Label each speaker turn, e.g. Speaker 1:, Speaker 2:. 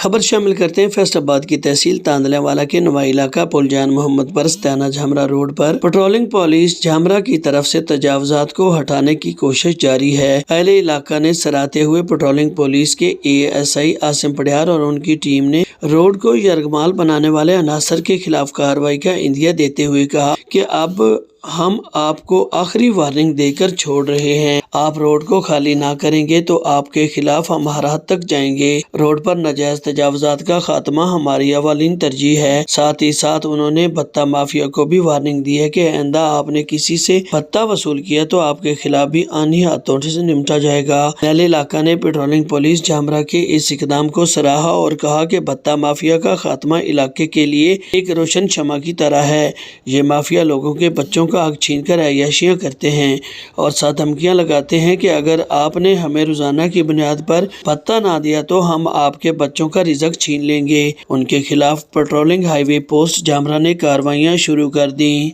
Speaker 1: خبر شامل کرتے ہیں فیصل آباد کی تحصیل تاندلے والا کے نوائی علاقہ پل جان محمد پرست تھانہ جھمرا روڈ پر پیٹرولنگ پولیس جھمرا کی طرف سے تجاوزات کو ہٹانے کی کوشش جاری ہے۔ اہل علاقہ نے سراہتے ہوئے پیٹرولنگ پولیس کے ASI عاصم پڑیار اور ان کی ٹیم نے روڈ کو یرغمال بنانے والے عناصر کے خلاف کارروائی کا عندیہ دیتے ہوئے کہا کہ اب ہم آپ کو آخری وارننگ دے کر چھوڑ رہے ہیں، آپ روڈ کو خالی نہ کریں گے تو آپ کے خلاف ہم ہر حد تک جائیں گے۔ روڈ پر ناجائز تجاوزات کا خاتمہ ہماری اولین ترجیح ہے۔ ساتھ ہی ساتھ انہوں نے بھتہ مافیا کو بھی وارننگ دی ہے کہ آئندہ آپ نے کسی سے بھتہ وصول کیا تو آپ کے خلاف بھی آئینی ہاتھوں سے نمٹا جائے گا۔ اہل علاقہ نے پیٹرولنگ پولیس جھمرا کے اس اقدام کو سراہا اور کہا کہ بھتہ مافیا کا خاتمہ علاقے کے لیے ایک روشن شمع کی طرح ہے۔ یہ مافیا لوگوں کے بچوں کا حق چھین کر عیاشیاں کرتے ہیں اور ساتھ دھمکیاں لگاتے ہیں کہ اگر آپ نے ہمیں روزانہ کی بنیاد پر بھتہ نہ دیا تو ہم آپ کے بچوں کا رزق چھین لیں گے۔ ان کے خلاف پیٹرولنگ ہائی وے پوسٹ جھمرا نے کارروائیاں شروع کر دیں۔